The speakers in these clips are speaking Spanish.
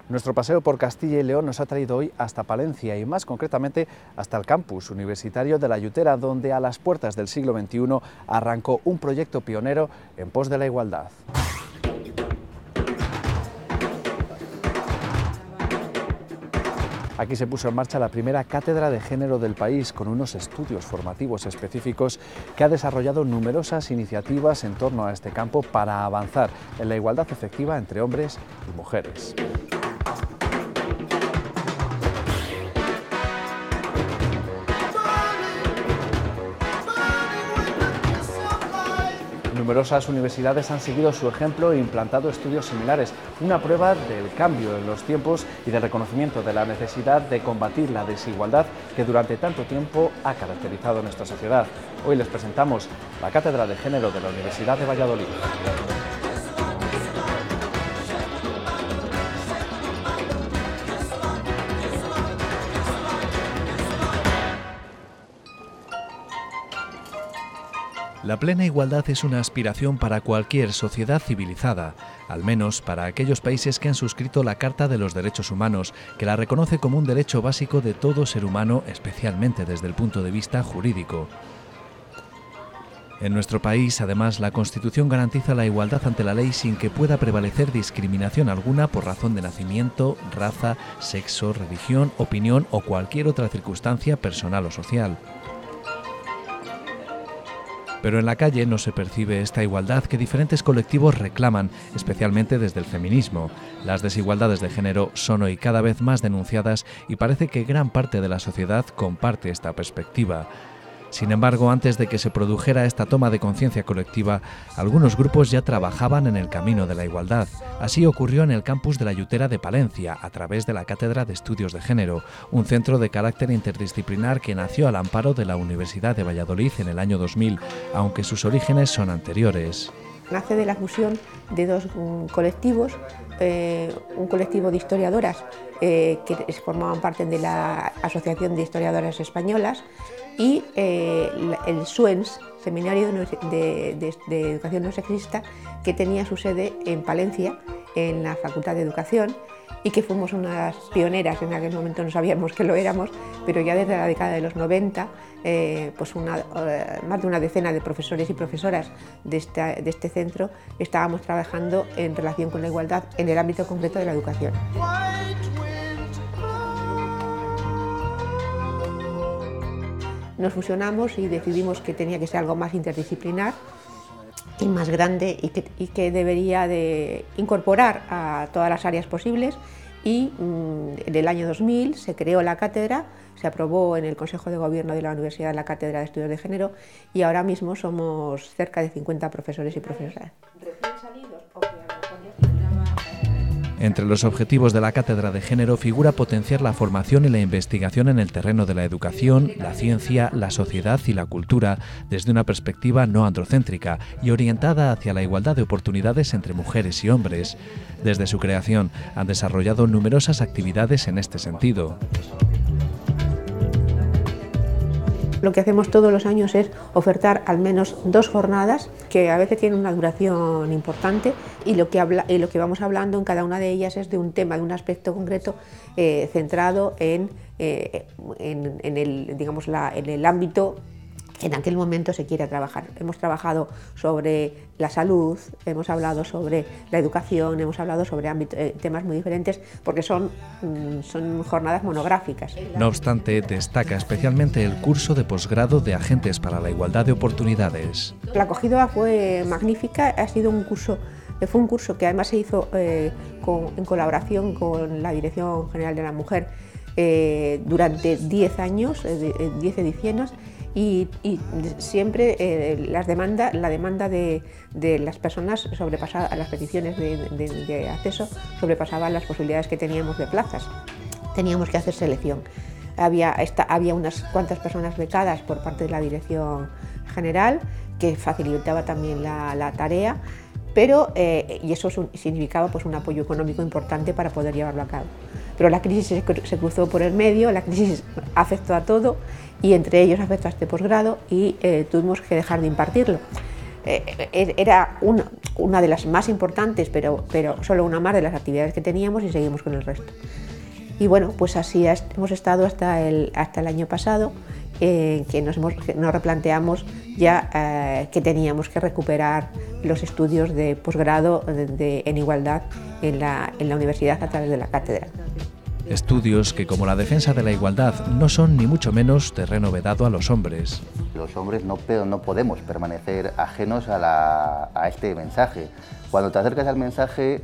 Nuestro paseo por Castilla y León nos ha traído hoy hasta Palencia y más concretamente hasta el campus universitario de La Yutera, donde a las puertas del siglo XXI arrancó un proyecto pionero en pos de la igualdad. Aquí se puso en marcha la primera cátedra de género del país, con unos estudios formativos específicos que ha desarrollado numerosas iniciativas en torno a este campo para avanzar en la igualdad efectiva entre hombres y mujeres. Numerosas universidades han seguido su ejemplo e implantado estudios similares, una prueba del cambio en los tiempos y del reconocimiento de la necesidad de combatir la desigualdad que durante tanto tiempo ha caracterizado nuestra sociedad. Hoy les presentamos la Cátedra de Género de la Universidad de Valladolid. La plena igualdad es una aspiración para cualquier sociedad civilizada, al menos para aquellos países que han suscrito la Carta de los Derechos Humanos, que la reconoce como un derecho básico de todo ser humano, especialmente desde el punto de vista jurídico. En nuestro país, además, la Constitución garantiza la igualdad ante la ley sin que pueda prevalecer discriminación alguna por razón de nacimiento, raza, sexo, religión, opinión o cualquier otra circunstancia personal o social. Pero en la calle no se percibe esta igualdad que diferentes colectivos reclaman, especialmente desde el feminismo. Las desigualdades de género son hoy cada vez más denunciadas y parece que gran parte de la sociedad comparte esta perspectiva. Sin embargo, antes de que se produjera esta toma de conciencia colectiva, algunos grupos ya trabajaban en el camino de la igualdad. Así ocurrió en el campus de La Yutera de Palencia, a través de la Cátedra de Estudios de Género, un centro de carácter interdisciplinar que nació al amparo de la Universidad de Valladolid en el año 2000, aunque sus orígenes son anteriores. Nace de la fusión de dos colectivos, un colectivo de historiadoras que formaban parte de la Asociación de Historiadoras Españolas y el SUENS, Seminario de Educación No Sexista, que tenía su sede en Palencia, en la Facultad de Educación, y que fuimos unas pioneras. En aquel momento no sabíamos que lo éramos, pero ya desde la década de los 90, pues más de una decena de profesores y profesoras de este centro estábamos trabajando en relación con la igualdad en el ámbito concreto de la educación. Nos fusionamos y decidimos que tenía que ser algo más interdisciplinar y más grande y que debería de incorporar a todas las áreas posibles, y en el año 2000 se creó la cátedra, se aprobó en el Consejo de Gobierno de la Universidad la Cátedra de Estudios de Género y ahora mismo somos cerca de 50 profesores y profesoras. Entre los objetivos de la Cátedra de Género figura potenciar la formación y la investigación en el terreno de la educación, la ciencia, la sociedad y la cultura desde una perspectiva no androcéntrica y orientada hacia la igualdad de oportunidades entre mujeres y hombres. Desde su creación han desarrollado numerosas actividades en este sentido. Lo que hacemos todos los años es ofertar al menos 2 jornadas que a veces tienen una duración importante, y lo que vamos hablando en cada una de ellas es de un tema, de un aspecto concreto centrado en el ámbito que en aquel momento se quiere trabajar. Hemos trabajado sobre la salud, hemos hablado sobre la educación, hemos hablado sobre temas muy diferentes porque son jornadas monográficas. No obstante, destaca especialmente el curso de posgrado de Agentes para la Igualdad de Oportunidades. La acogida fue magnífica, fue un curso que además se hizo en colaboración con la Dirección General de la Mujer durante 10 años, 10 ediciones. Y siempre la demanda de las personas sobrepasaba, las peticiones de acceso sobrepasaban las posibilidades que teníamos de plazas. Teníamos que hacer selección. Había unas cuantas personas becadas por parte de la Dirección General, que facilitaba también la tarea, pero y eso significaba pues un apoyo económico importante para poder llevarlo a cabo. Pero la crisis se cruzó por el medio, la crisis afectó a todo y entre ellos afectó a este posgrado y tuvimos que dejar de impartirlo. era una de las más importantes, pero solo una más de las actividades que teníamos, y seguimos con el resto. Y bueno, pues así hemos estado hasta el año pasado, que nos replanteamos ya que teníamos que recuperar los estudios de posgrado en igualdad en la universidad a través de la cátedra. Estudios que, como la defensa de la igualdad, no son ni mucho menos terreno vedado a los hombres. Los hombres no podemos permanecer ajenos a este mensaje. Cuando te acercas al mensaje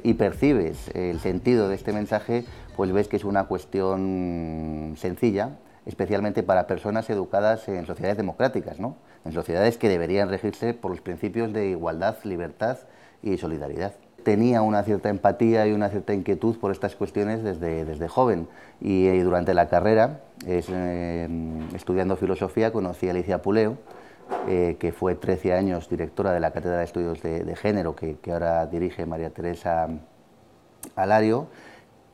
y percibes el sentido de este mensaje, pues ves que es una cuestión sencilla, especialmente para personas educadas en sociedades democráticas, ¿no? En sociedades que deberían regirse por los principios de igualdad, libertad y solidaridad. Tenía una cierta empatía y una cierta inquietud por estas cuestiones desde joven, y durante la carrera, estudiando filosofía, conocí a Alicia Puleo, que fue 13 años directora de la Cátedra de Estudios de Género, que ahora dirige María Teresa Alario,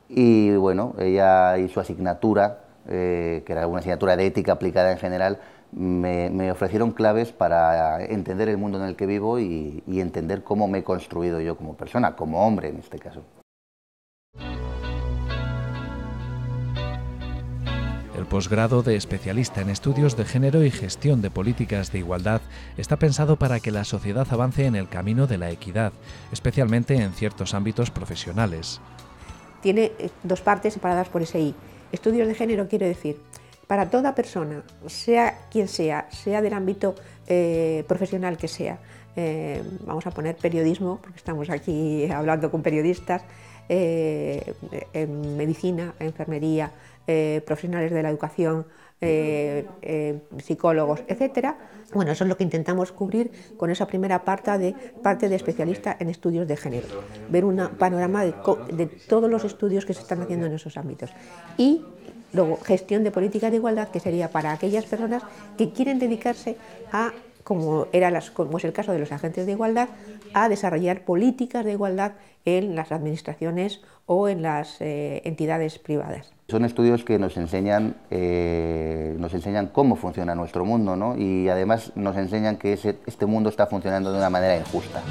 y bueno, ella y su asignatura, que era una asignatura de ética aplicada en general, me ofrecieron claves para entender el mundo en el que vivo y entender cómo me he construido yo como persona, como hombre en este caso. El posgrado de especialista en estudios de género y gestión de políticas de igualdad está pensado para que la sociedad avance en el camino de la equidad, especialmente en ciertos ámbitos profesionales. Tiene dos partes separadas por ese I. Estudios de género quiere decir, para toda persona, sea quien sea del ámbito profesional que sea, vamos a poner periodismo, porque estamos aquí hablando con periodistas, en medicina, enfermería, profesionales de la educación, psicólogos, etcétera. Bueno, eso es lo que intentamos cubrir con esa primera parte de especialista en estudios de género, ver un panorama de todos los estudios que se están haciendo en esos ámbitos. Y luego, gestión de políticas de igualdad, que sería para aquellas personas que quieren dedicarse a, como es el caso de los agentes de igualdad, a desarrollar políticas de igualdad en las administraciones o en las entidades privadas. Son estudios que nos enseñan cómo funciona nuestro mundo, ¿no? Y además nos enseñan que este mundo está funcionando de una manera injusta.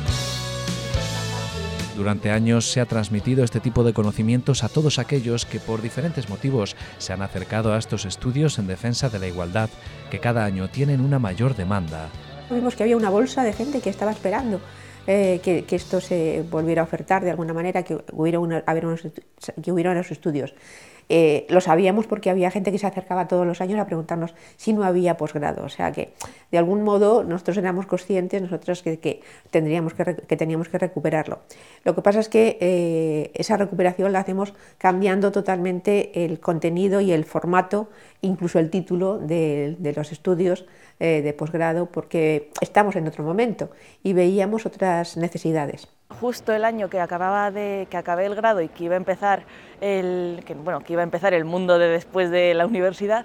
Durante años se ha transmitido este tipo de conocimientos a todos aquellos que por diferentes motivos se han acercado a estos estudios en defensa de la igualdad, que cada año tienen una mayor demanda. Vimos que había una bolsa de gente que estaba esperando que esto se volviera a ofertar de alguna manera, que hubiera unos estudios. Lo sabíamos porque había gente que se acercaba todos los años a preguntarnos si no había posgrado, o sea que de algún modo nosotros éramos conscientes, nosotros que teníamos que recuperarlo. Lo que pasa es que esa recuperación la hacemos cambiando totalmente el contenido y el formato, incluso el título de los estudios de posgrado, porque estamos en otro momento y veíamos otras necesidades. Justo el año que acabé el grado y que iba a empezar el mundo de después de la universidad,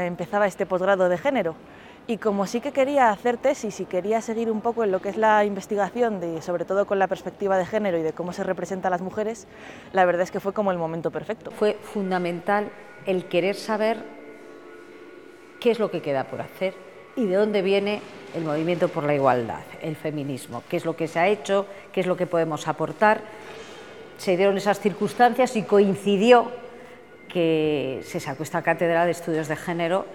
empezaba este posgrado de género. Y como sí que quería hacer tesis y quería seguir un poco en lo que es la investigación, sobre todo con la perspectiva de género y de cómo se representa a las mujeres, la verdad es que fue como el momento perfecto. Fue fundamental el querer saber qué es lo que queda por hacer y de dónde viene el movimiento por la igualdad, el feminismo, qué es lo que se ha hecho, qué es lo que podemos aportar. Se dieron esas circunstancias y coincidió que se sacó esta cátedra de estudios de género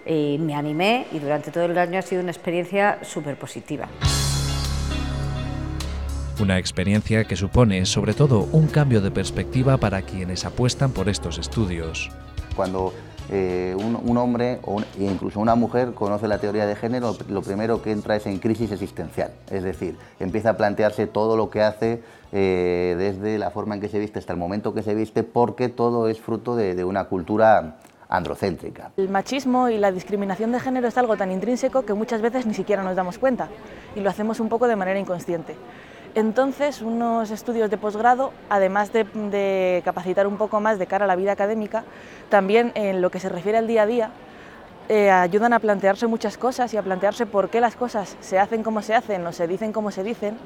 y me animé, y durante todo el año ha sido una experiencia súper positiva. Una experiencia que supone, sobre todo, un cambio de perspectiva para quienes apuestan por estos estudios. Cuando un hombre o incluso una mujer conoce la teoría de género, lo primero que entra es en crisis existencial, es decir, empieza a plantearse todo lo que hace, desde la forma en que se viste hasta el momento que se viste, porque todo es fruto de una cultura androcéntrica. El machismo y la discriminación de género es algo tan intrínseco que muchas veces ni siquiera nos damos cuenta y lo hacemos un poco de manera inconsciente. Entonces, unos estudios de posgrado, además de capacitar un poco más de cara a la vida académica, también en lo que se refiere al día a día, ayudan a plantearse muchas cosas y a plantearse por qué las cosas se hacen como se hacen o se dicen como se dicen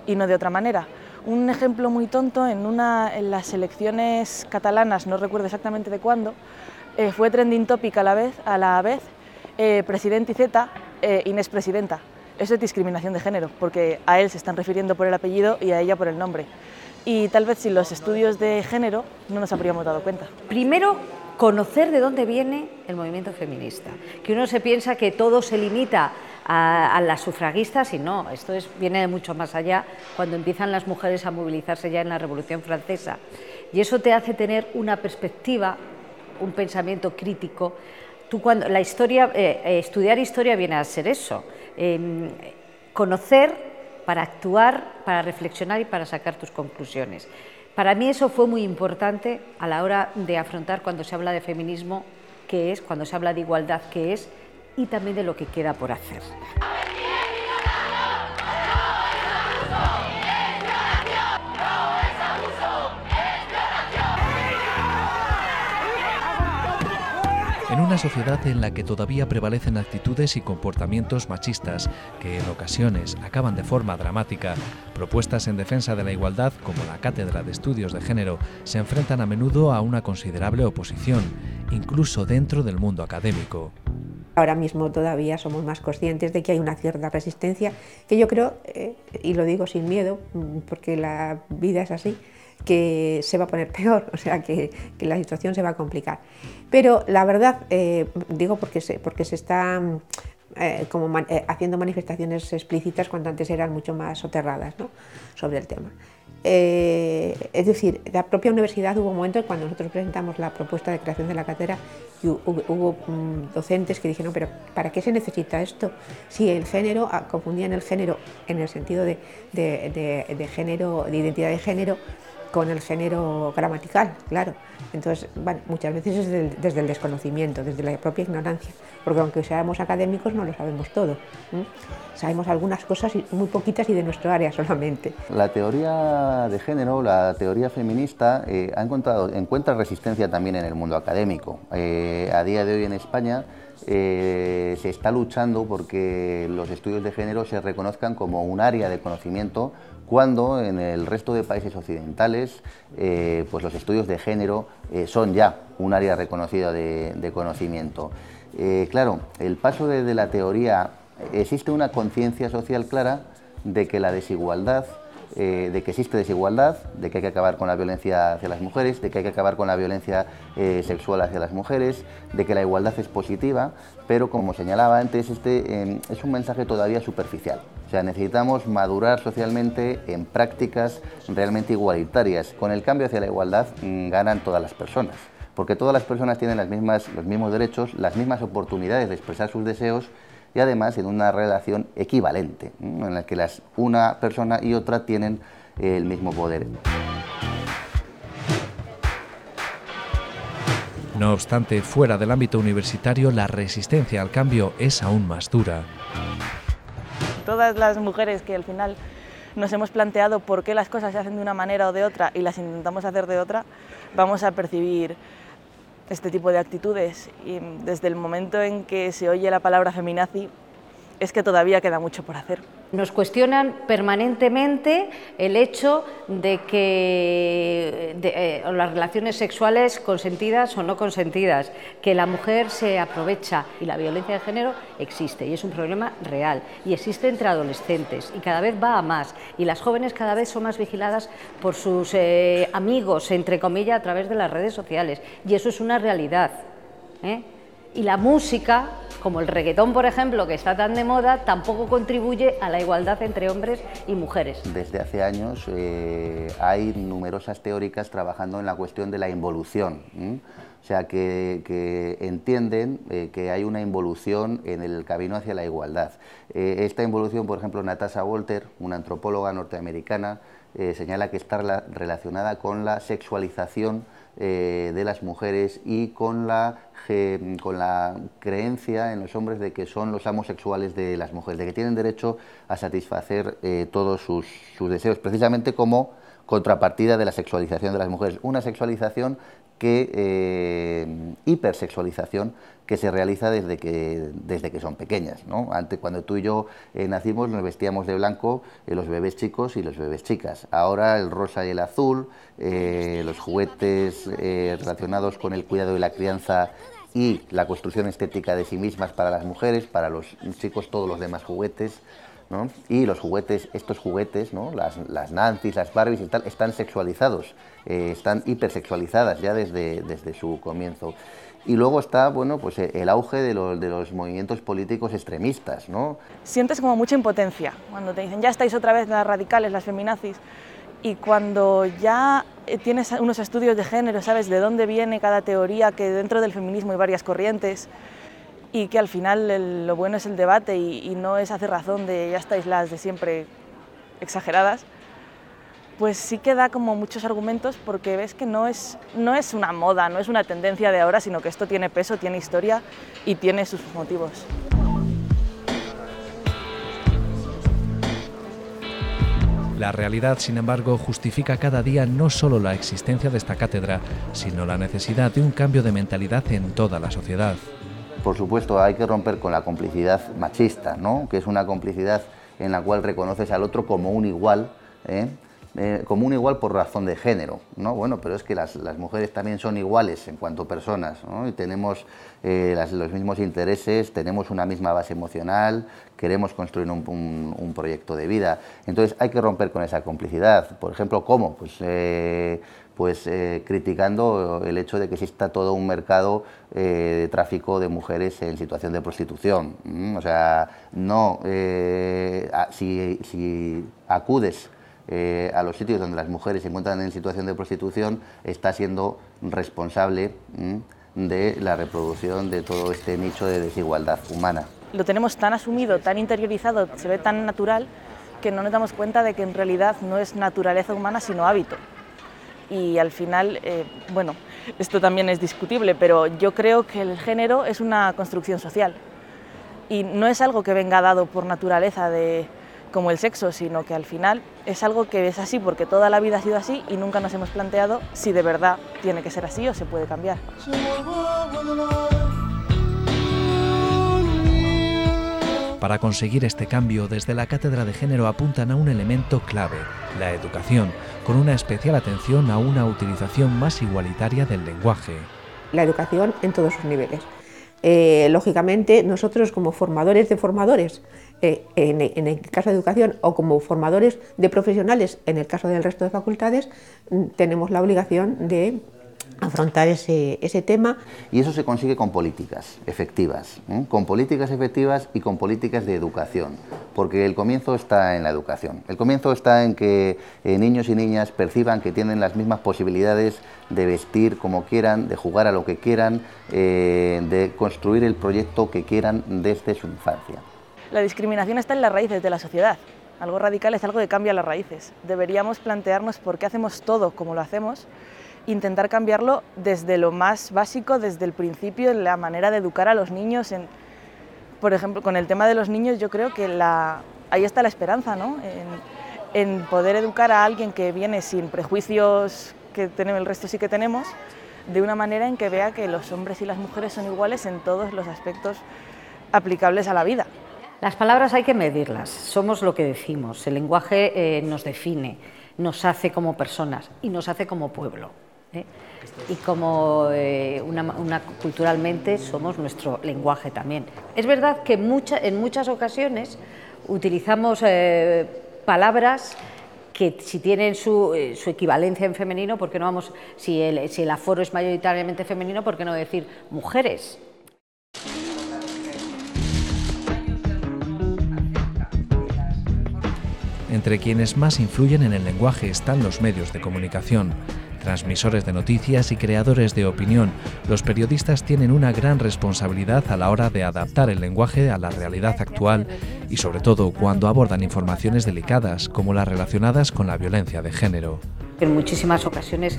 y no de otra manera. Un ejemplo muy tonto, en las elecciones catalanas, no recuerdo exactamente de cuándo, fue trending topic a la vez presidente y Z, Inés presidenta. Eso es discriminación de género, porque a él se están refiriendo por el apellido y a ella por el nombre. Y tal vez sin los estudios de género no nos habríamos dado cuenta. Primero, conocer de dónde viene el movimiento feminista, que uno se piensa que todo se limita a las sufragistas y no, esto viene de mucho más allá cuando empiezan las mujeres a movilizarse ya en la Revolución Francesa, y eso te hace tener una perspectiva, un pensamiento crítico. Tú cuando la historia, estudiar historia viene a ser eso, conocer para actuar, para reflexionar y para sacar tus conclusiones. Para mí eso fue muy importante a la hora de afrontar cuando se habla de feminismo, qué es, cuando se habla de igualdad, qué es, y también de lo que queda por hacer. En una sociedad en la que todavía prevalecen actitudes y comportamientos machistas que en ocasiones acaban de forma dramática, propuestas en defensa de la igualdad como la Cátedra de Estudios de Género se enfrentan a menudo a una considerable oposición, incluso dentro del mundo académico. Ahora mismo todavía somos más conscientes de que hay una cierta resistencia, que yo creo, y lo digo sin miedo, porque la vida es así, que se va a poner peor, o sea que la situación se va a complicar. Pero la verdad, digo porque se está haciendo manifestaciones explícitas cuando antes eran mucho más soterradas, ¿no?, sobre el tema. Es decir, la propia universidad hubo un momento cuando nosotros presentamos la propuesta de creación de la cátedra y hubo docentes que dijeron, pero ¿para qué se necesita esto? Si el género, confundían el género en el sentido de género, de identidad de género, con el género gramatical, claro. Entonces, bueno, muchas veces es desde el desconocimiento, desde la propia ignorancia, porque aunque seamos académicos no lo sabemos todo. Sabemos algunas cosas, muy poquitas, y de nuestro área solamente. La teoría de género, la teoría feminista, encuentra resistencia también en el mundo académico. A día de hoy en España se está luchando porque los estudios de género se reconozcan como un área de conocimiento, cuando en el resto de países occidentales pues los estudios de género son ya un área reconocida de conocimiento. Claro, el paso de la teoría, existe una conciencia social clara de que la desigualdad, de que existe desigualdad, de que hay que acabar con la violencia hacia las mujeres, de que hay que acabar con la violencia sexual hacia las mujeres, de que la igualdad es positiva, pero como señalaba antes, es un mensaje todavía superficial. O sea, necesitamos madurar socialmente en prácticas realmente igualitarias. Con el cambio hacia la igualdad ganan todas las personas, porque todas las personas tienen los mismos derechos, las mismas oportunidades de expresar sus deseos, y además en una relación equivalente, en la que una persona y otra tienen el mismo poder. No obstante, fuera del ámbito universitario, la resistencia al cambio es aún más dura. Todas las mujeres que al final nos hemos planteado por qué las cosas se hacen de una manera o de otra y las intentamos hacer de otra, vamos a percibir este tipo de actitudes, y desde el momento en que se oye la palabra feminazi es que todavía queda mucho por hacer. Nos cuestionan permanentemente el hecho de que las relaciones sexuales consentidas o no consentidas, que la mujer se aprovecha, y la violencia de género existe y es un problema real y existe entre adolescentes y cada vez va a más, y las jóvenes cada vez son más vigiladas por sus amigos, entre comillas, a través de las redes sociales, y eso es una realidad, Y la música, como el reggaetón, por ejemplo, que está tan de moda, tampoco contribuye a la igualdad entre hombres y mujeres. Desde hace años hay numerosas teóricas trabajando en la cuestión de la involución, o sea, que entienden que hay una involución en el camino hacia la igualdad. Esta involución, por ejemplo, Natasha Walter, una antropóloga norteamericana, señala que está relacionada con la sexualización de las mujeres y con la creencia en los hombres de que son los amos sexuales de las mujeres, de que tienen derecho a satisfacer todos sus deseos, precisamente como contrapartida de la sexualización de las mujeres. Una sexualización hipersexualización que se realiza desde que son pequeñas, ¿no? Antes, cuando tú y yo nacimos, nos vestíamos de blanco los bebés chicos y los bebés chicas. Ahora el rosa y el azul, los juguetes relacionados con el cuidado y la crianza y la construcción estética de sí mismas para las mujeres, para los chicos todos los demás juguetes. ¿no? Y los juguetes, estos juguetes, ¿no? las Nancy's, las Barbies y tal, están sexualizados, están hipersexualizadas ya desde su comienzo. Y luego está, bueno, pues el auge de los movimientos políticos extremistas, ¿no? Sientes como mucha impotencia cuando te dicen ya estáis otra vez las radicales, las feminazis, y cuando ya tienes unos estudios de género, sabes de dónde viene cada teoría, que dentro del feminismo hay varias corrientes, y que al final lo bueno es el debate y no es hacer razón de ya estáis las de siempre exageradas, pues sí que da como muchos argumentos, porque ves que no es una moda, no es una tendencia de ahora, sino que esto tiene peso, tiene historia y tiene sus motivos. La realidad, sin embargo, justifica cada día no solo la existencia de esta cátedra, sino la necesidad de un cambio de mentalidad en toda la sociedad. Por supuesto, hay que romper con la complicidad machista, ¿no? Que es una complicidad en la cual reconoces al otro como un igual, como un igual por razón de género, ¿no? Bueno, pero es que las mujeres también son iguales en cuanto a personas, ¿no? Y tenemos los mismos intereses, tenemos una misma base emocional, queremos construir un proyecto de vida. Entonces hay que romper con esa complicidad. Por ejemplo, ¿cómo? Pues criticando el hecho de que exista todo un mercado de tráfico de mujeres en situación de prostitución. O sea, no, si acudes a los sitios donde las mujeres se encuentran en situación de prostitución, está siendo responsable de la reproducción de todo este nicho de desigualdad humana. Lo tenemos tan asumido, tan interiorizado, se ve tan natural, que no nos damos cuenta de que en realidad no es naturaleza humana, sino hábito. Y al final, bueno, esto también es discutible, pero yo creo que el género es una construcción social y no es algo que venga dado por naturaleza como el sexo, sino que al final es algo que es así porque toda la vida ha sido así y nunca nos hemos planteado si de verdad tiene que ser así o se puede cambiar. Para conseguir este cambio, desde la Cátedra de Género apuntan a un elemento clave, la educación, con una especial atención a una utilización más igualitaria del lenguaje. La educación en todos sus niveles. Lógicamente, nosotros como formadores de formadores, en el caso de educación, o como formadores de profesionales, en el caso del resto de facultades, tenemos la obligación de afrontar ese tema. Y eso se consigue con políticas efectivas, con políticas efectivas y con políticas de educación, porque el comienzo está en la educación. El comienzo está en que niños y niñas perciban que tienen las mismas posibilidades de vestir como quieran, de jugar a lo que quieran, de construir el proyecto que quieran desde su infancia. La discriminación está en las raíces de la sociedad. Algo radical es algo que cambia las raíces. Deberíamos plantearnos por qué hacemos todo como lo hacemos, intentar cambiarlo desde lo más básico, desde el principio, en la manera de educar a los niños. Por ejemplo, con el tema de los niños, yo creo que ahí está la esperanza, ¿no? En poder educar a alguien que viene sin prejuicios que tenemos, el resto sí que tenemos, de una manera en que vea que los hombres y las mujeres son iguales en todos los aspectos aplicables a la vida. Las palabras hay que medirlas, somos lo que decimos, el lenguaje nos define, nos hace como personas y nos hace como pueblo. Y como culturalmente somos nuestro lenguaje también. Es verdad que en muchas ocasiones utilizamos palabras que si tienen su equivalencia en femenino, ¿por qué no vamos, si el aforo es mayoritariamente femenino, ¿por qué no decir mujeres? Entre quienes más influyen en el lenguaje están los medios de comunicación. Transmisores de noticias y creadores de opinión, los periodistas tienen una gran responsabilidad a la hora de adaptar el lenguaje a la realidad actual y sobre todo cuando abordan informaciones delicadas como las relacionadas con la violencia de género. En muchísimas ocasiones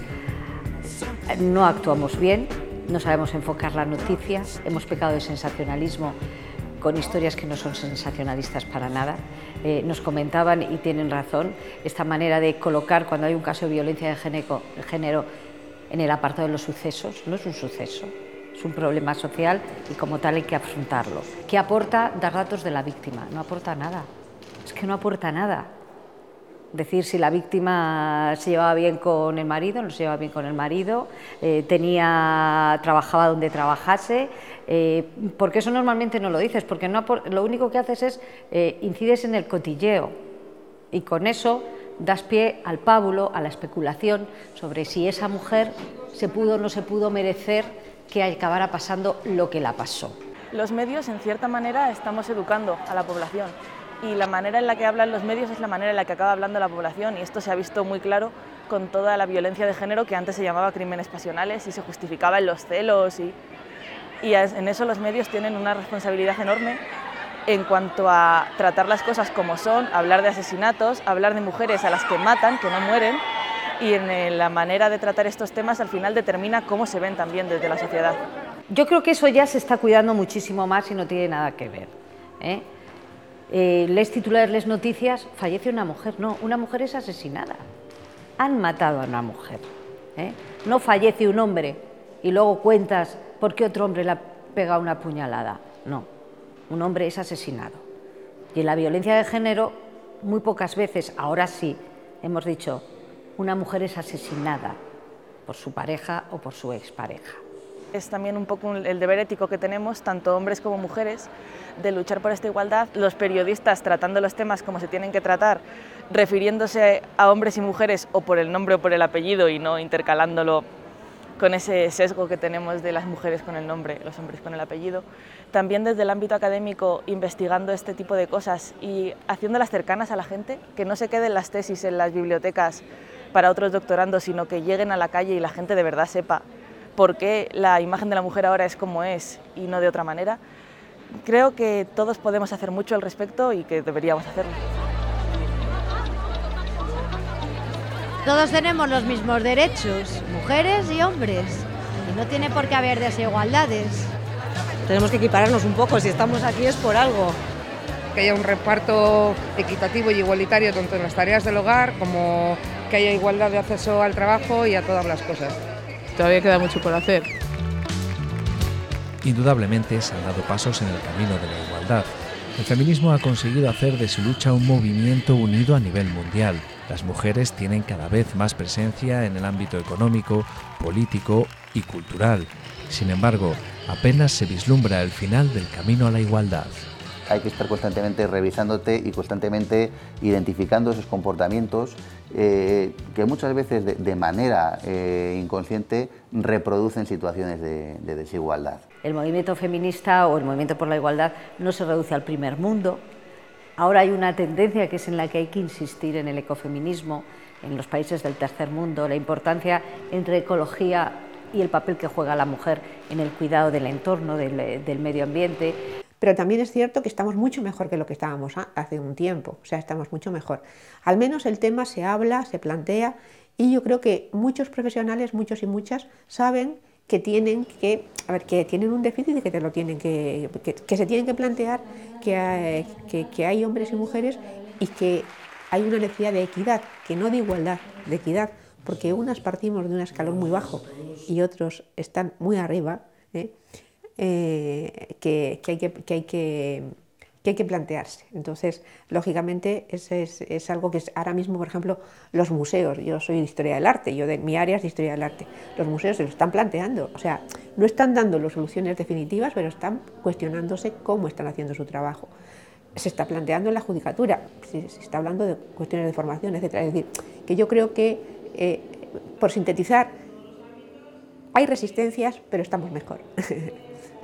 no actuamos bien, no sabemos enfocar la noticia, hemos pecado de sensacionalismo con historias que no son sensacionalistas para nada. Nos comentaban, y tienen razón, esta manera de colocar cuando hay un caso de violencia de género en el apartado de los sucesos. No es un suceso, es un problema social y como tal hay que afrontarlo. ¿Qué aporta? Dar datos de la víctima. No aporta nada, es que no aporta nada. Decir si la víctima se llevaba bien con el marido, no se llevaba bien con el marido, trabajaba donde trabajase, porque eso normalmente no lo dices, porque lo único que haces es incides en el cotilleo y con eso das pie al pábulo, a la especulación sobre si esa mujer se pudo o no se pudo merecer que acabara pasando lo que la pasó. Los medios, en cierta manera, estamos educando a la población. Y la manera en la que hablan los medios es la manera en la que acaba hablando la población, y esto se ha visto muy claro con toda la violencia de género que antes se llamaba crímenes pasionales y se justificaba en los celos, y en eso los medios tienen una responsabilidad enorme en cuanto a tratar las cosas como son, hablar de asesinatos, hablar de mujeres a las que matan, que no mueren, y en la manera de tratar estos temas al final determina cómo se ven también desde la sociedad. Yo creo que eso ya se está cuidando muchísimo más y no tiene nada que ver, lees titulares, lees noticias, fallece una mujer. No, una mujer es asesinada. Han matado a una mujer. No fallece un hombre y luego cuentas por qué otro hombre le ha pegado una puñalada. No, un hombre es asesinado. Y en la violencia de género, muy pocas veces, ahora sí, hemos dicho, una mujer es asesinada por su pareja o por su expareja. Es también un poco el deber ético que tenemos, tanto hombres como mujeres, de luchar por esta igualdad. Los periodistas tratando los temas como se tienen que tratar, refiriéndose a hombres y mujeres o por el nombre o por el apellido y no intercalándolo con ese sesgo que tenemos de las mujeres con el nombre, los hombres con el apellido. También desde el ámbito académico investigando este tipo de cosas y haciéndolas cercanas a la gente, que no se queden las tesis en las bibliotecas para otros doctorandos, sino que lleguen a la calle y la gente de verdad sepa por qué la imagen de la mujer ahora es como es y no de otra manera. Creo que todos podemos hacer mucho al respecto y que deberíamos hacerlo. Todos tenemos los mismos derechos, mujeres y hombres, y no tiene por qué haber desigualdades. Tenemos que equipararnos un poco, si estamos aquí es por algo. Que haya un reparto equitativo y igualitario tanto en las tareas del hogar como que haya igualdad de acceso al trabajo y a todas las cosas. Todavía queda mucho por hacer. Indudablemente se han dado pasos en el camino de la igualdad. El feminismo ha conseguido hacer de su lucha un movimiento unido a nivel mundial. Las mujeres tienen cada vez más presencia en el ámbito económico, político y cultural. Sin embargo, apenas se vislumbra el final del camino a la igualdad. Hay que estar constantemente revisándote y constantemente identificando esos comportamientos que muchas veces de manera inconsciente reproducen situaciones de desigualdad. El movimiento feminista o el movimiento por la igualdad no se reduce al primer mundo. Ahora hay una tendencia que es en la que hay que insistir en el ecofeminismo, en los países del tercer mundo, la importancia entre ecología y el papel que juega la mujer en el cuidado del entorno, del medio ambiente. Pero también es cierto que estamos mucho mejor que lo que estábamos hace un tiempo, o sea, estamos mucho mejor. Al menos el tema se habla, se plantea, y yo creo que muchos profesionales, muchos y muchas, saben que tienen que tienen un déficit y que se tienen que plantear que hay hombres y mujeres y que hay una necesidad de equidad, que no de igualdad, de equidad, porque unas partimos de un escalón muy bajo y otros están muy arriba, que hay que plantearse. Entonces, lógicamente, es algo que es ahora mismo, por ejemplo, los museos. Yo soy de Historia del Arte, mi área es de Historia del Arte. Los museos se lo están planteando, o sea, no están dando las soluciones definitivas, pero están cuestionándose cómo están haciendo su trabajo. Se está planteando en la judicatura, se está hablando de cuestiones de formación, etc. Es decir, que yo creo que, por sintetizar, hay resistencias, pero estamos mejor.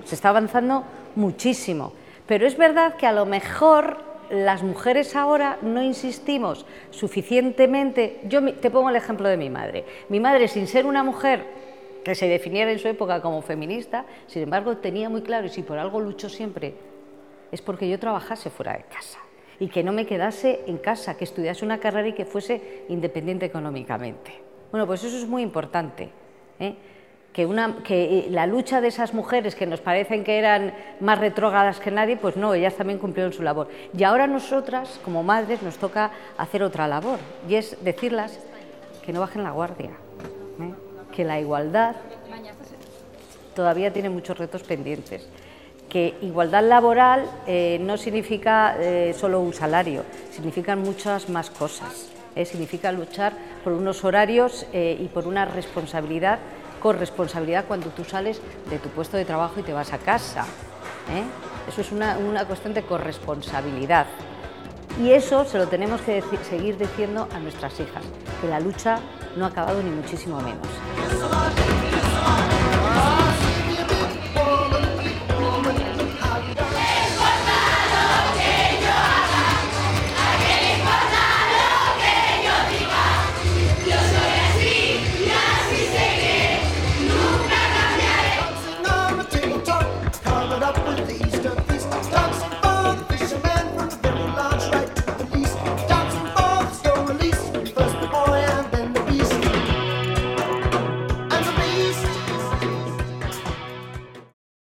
Se está avanzando muchísimo. Pero es verdad que a lo mejor las mujeres ahora no insistimos suficientemente. Yo te pongo el ejemplo de mi madre. Mi madre, sin ser una mujer que se definiera en su época como feminista, sin embargo tenía muy claro, y si por algo luchó siempre, es porque yo trabajase fuera de casa y que no me quedase en casa, que estudiase una carrera y que fuese independiente económicamente. Bueno, pues eso es muy importante, que la lucha de esas mujeres que nos parecen que eran más retrógradas que nadie, pues no, ellas también cumplieron su labor. Y ahora nosotras, como madres, nos toca hacer otra labor, y es decirlas que no bajen la guardia, que la igualdad todavía tiene muchos retos pendientes, que igualdad laboral no significa solo un salario, significan muchas más cosas. significa luchar por unos horarios y por una responsabilidad, corresponsabilidad cuando tú sales de tu puesto de trabajo y te vas a casa. Eso es una cuestión de corresponsabilidad. Y eso se lo tenemos que seguir diciendo a nuestras hijas, que la lucha no ha acabado ni muchísimo menos.